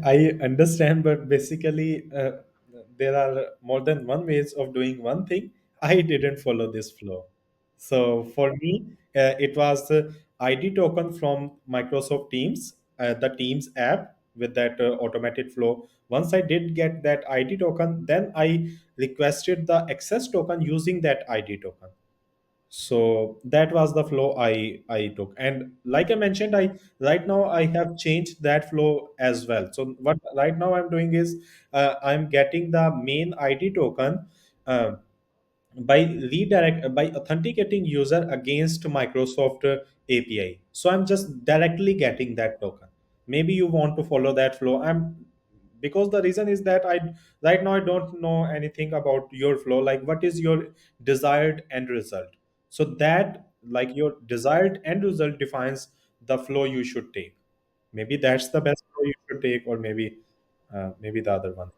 I understand, but basically, there are more than one ways of doing one thing. I didn't follow this flow. So for me, it was the ID token from Microsoft Teams, the Teams app with that automated flow. Once I did get that ID token, then I requested the access token using that ID token. So that was the flow I took. And like I mentioned, I right now I have changed that flow as well. So what right now I'm doing is, I'm getting the main ID token, uh, by authenticating user against Microsoft API. So I'm just directly getting that token. Maybe you want to follow that flow. I'm Because the reason is that I right now I don't know anything about your flow. Like, what is your desired end result? So that, like, your desired end result defines the flow you should take. Maybe that's the best flow you should take, or maybe the other one.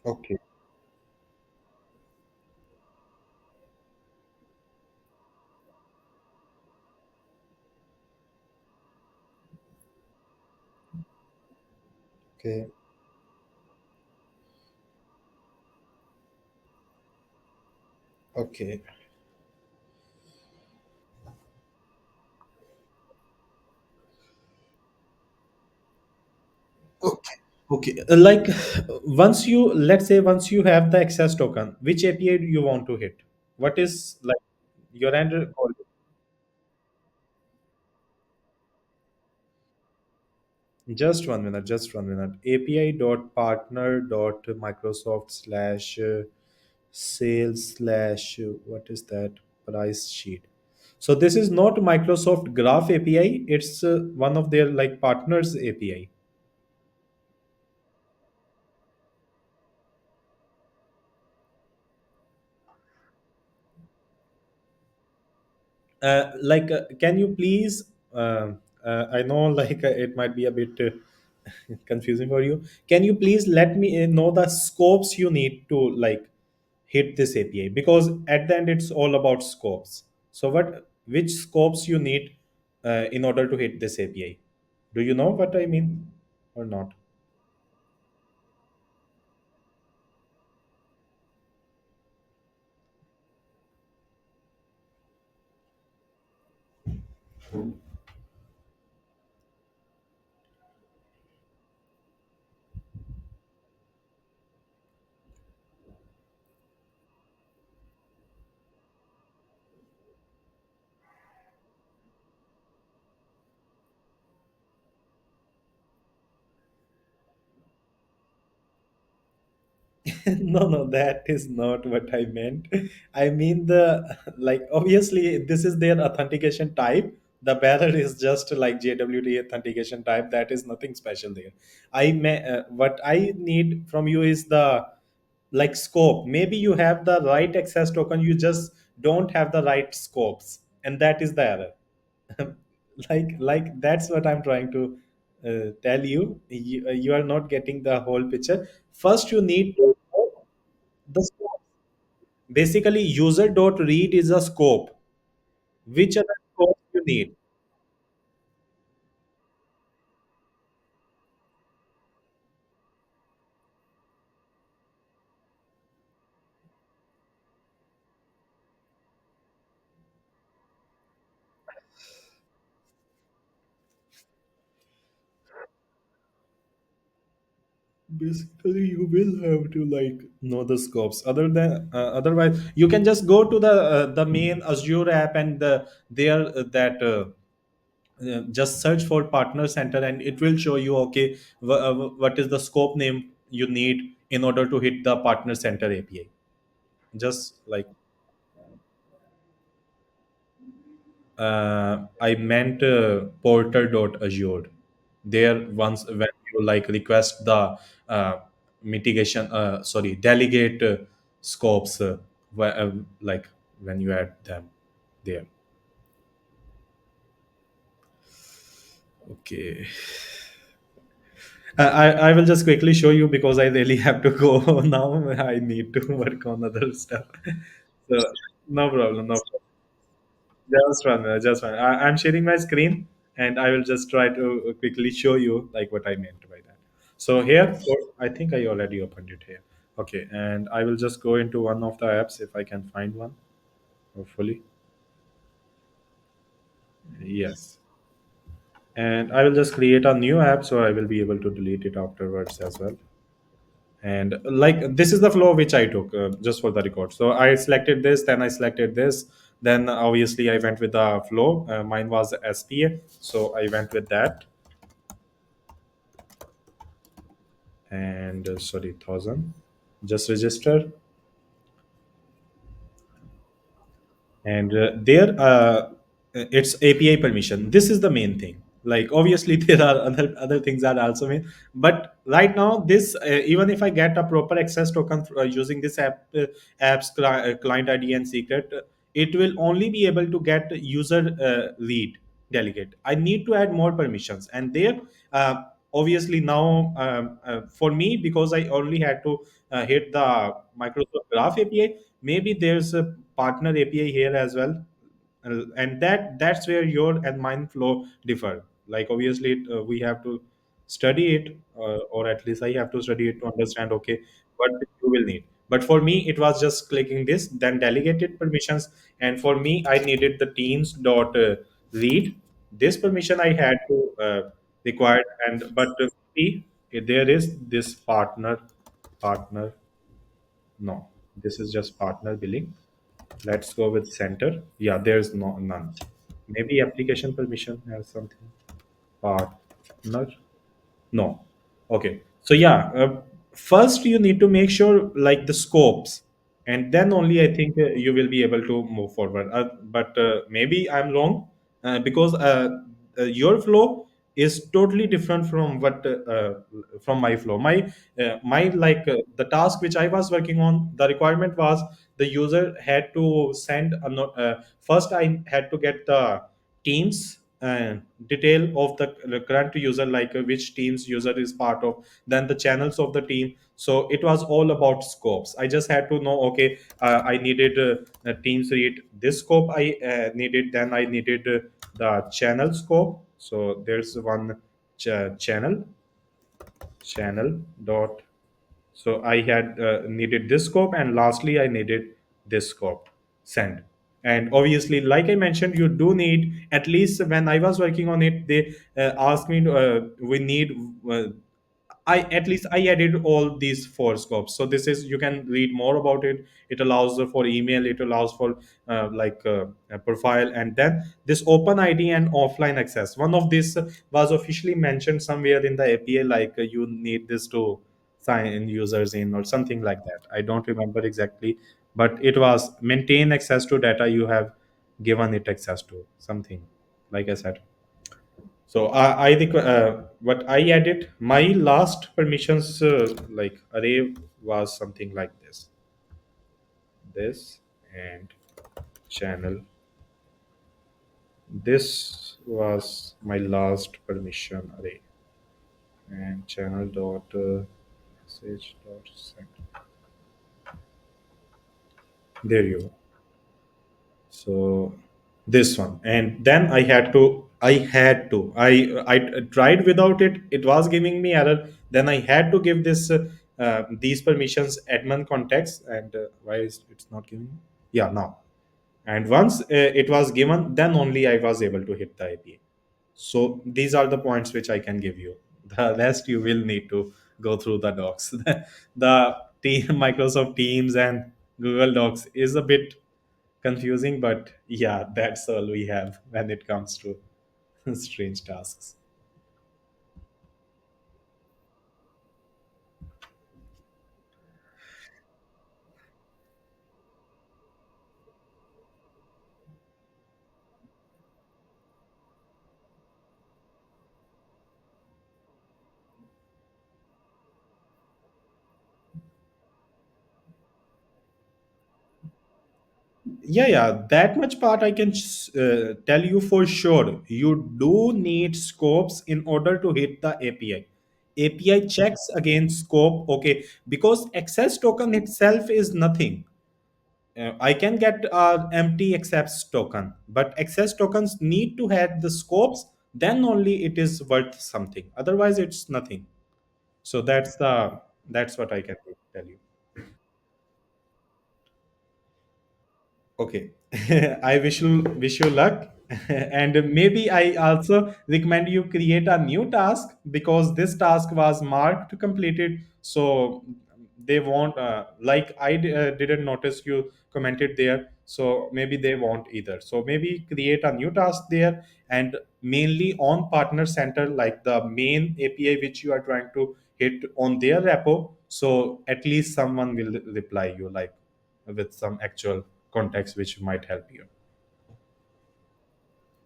Okay. Okay. Okay. Okay. Okay. Like, once you have the access token, which API do you want to hit? What is like your end? Just 1 minute. Just 1 minute. API dot partner dot Microsoft slash sales slash what is that price sheet. So this is not Microsoft Graph API. It's one of their like partners API. Can you please? I know, like, it might be a bit confusing for you. Can you please let me know the scopes you need to like hit this API? Because at the end, it's all about scopes. So, which scopes you need in order to hit this API? Do you know what I mean, or not? No, no, that is not what I meant. I mean, like, obviously this is their authentication type. The bearer is just like JWT authentication type. That is nothing special there. What I need from you is the like scope. Maybe you have the right access token, you just don't have the right scopes, and that is the error. Like that's what I'm trying to tell you. You are not getting the whole picture. First, you need to know the scope. Basically, user dot read is a scope. Which other scope you need? Basically, you will have to like know the scopes. Otherwise, you can just go to the main Azure app, and there that just search for partner center, and it will show you, okay, what is the scope name you need in order to hit the partner center API. Just like, I meant porter.azure. There, once when you like request the mitigation, sorry, delegate scopes, like when you add them there. Okay. I will just quickly show you because I really have to go now. I need to work on other stuff. So no problem, no problem. Just one, just one. I'm sharing my screen, and I will just try to quickly show you like what I meant by that. So here, I think I already opened it here. Okay, and I will just go into one of the apps if I can find one. Hopefully, yes. And I will just create a new app, so I will be able to delete it afterwards as well. And like this is the flow which I took, just for the record. So I selected this, then I selected this, then obviously I went with the flow. Mine was SPA, so I went with that. And sorry, 1000, just register. And there it's API permission. This is the main thing. Like obviously there are other things that also main, but right now this, even if I get a proper access token using this client ID and secret, it will only be able to get user read delegate. I need to add more permissions, and there uh, obviously now, for me, because I only had to hit the Microsoft Graph API. Maybe there's a partner API here as well. And that's where your and mine flow differ. Like obviously we have to study it, or at least I have to study it to understand, okay, what you will need. But for me it was just clicking this, then delegated permissions. And for me I needed the teams dot read. This permission I had to require. And but see, there is this partner. No, this is just partner billing. Let's go with center. Yeah, there's none. Maybe application permission has something. Partner. No. Okay. So yeah, first you need to make sure like the scopes, and then only I think you will be able to move forward. But maybe I'm wrong, because your flow is totally different from what from my flow. My like the task which I was working on, the requirement was the user had to send a first I had to get the teams detail of the current user, like which teams user is part of, then the channels of the team. So it was all about scopes. I just had to know, okay, I needed teams read this scope I needed, then I needed the channel scope. So there's one channel dot. So I had needed this scope, and lastly I needed this scope send. And obviously, like I mentioned, you do need, at least when I was working on it, they asked me to, we need uh, I at least I added all these four scopes. So this is, you can read more about it. It allows for email, it allows for a profile, and then this open ID and offline access. One of this was officially mentioned somewhere in the API, like you need this to sign in users in or something like that. I don't remember exactly, but it was maintain access to data you have given it access to something, like I said. So I think what I added, my last permissions like array was something like this, and channel. This was my last permission array, and channel dot message dot send. There you go. So this one, and then I tried without it. It was giving me error. Then I had to give this these permissions admin context. And why is it's not giving me? Yeah, now. And once it was given, then only I was able to hit the API. So these are the points which I can give you. The rest you will need to go through the docs. The Microsoft Teams and Google Docs is a bit confusing, but yeah, that's all we have when it comes to strange tasks. Yeah, that much part I can tell you for sure. You do need scopes in order to hit the API. API checks against scope. Okay, because access token itself is nothing. I can get empty access token, but access tokens need to have the scopes. Then only it is worth something. Otherwise, it's nothing. So that's what I can tell you. Okay. I wish you luck. And maybe I also recommend you create a new task, because this task was marked completed. So they won't like didn't notice you commented there. So maybe they won't either. So maybe create a new task there, and mainly on partner center, like the main API which you are trying to hit on their repo. So at least someone will reply you, like with some actual context which might help you.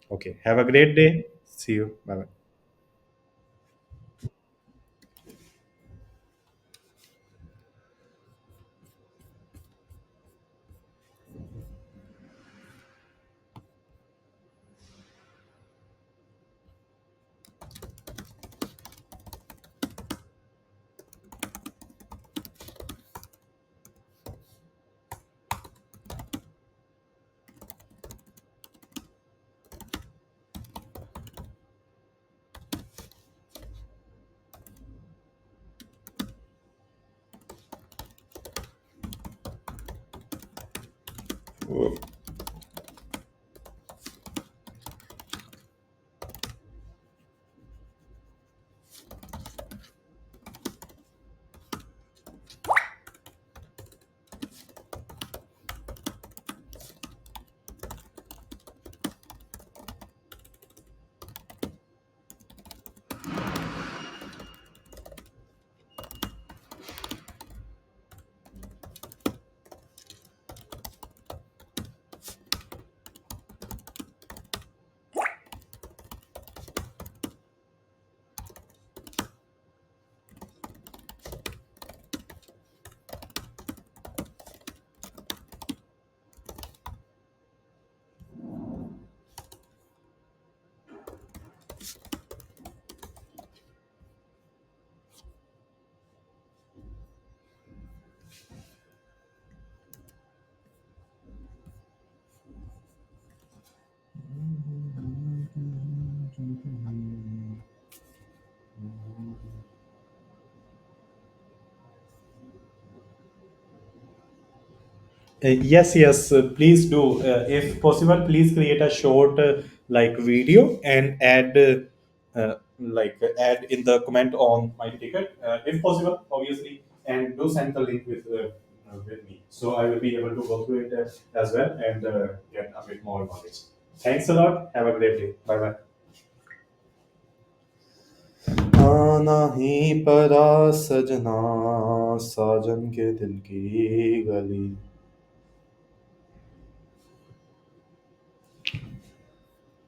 Okay. Have a great day. See you. Bye bye. Yes, yes, please do. If possible, please create a short like video and add in the comment on my ticket, if possible, obviously, and do send the link with me, so I will be able to go through it as well, and get a bit more knowledge. Thanks a lot. Have a great day. Bye bye. आना ही पड़ा सजना साजन के दिल की गली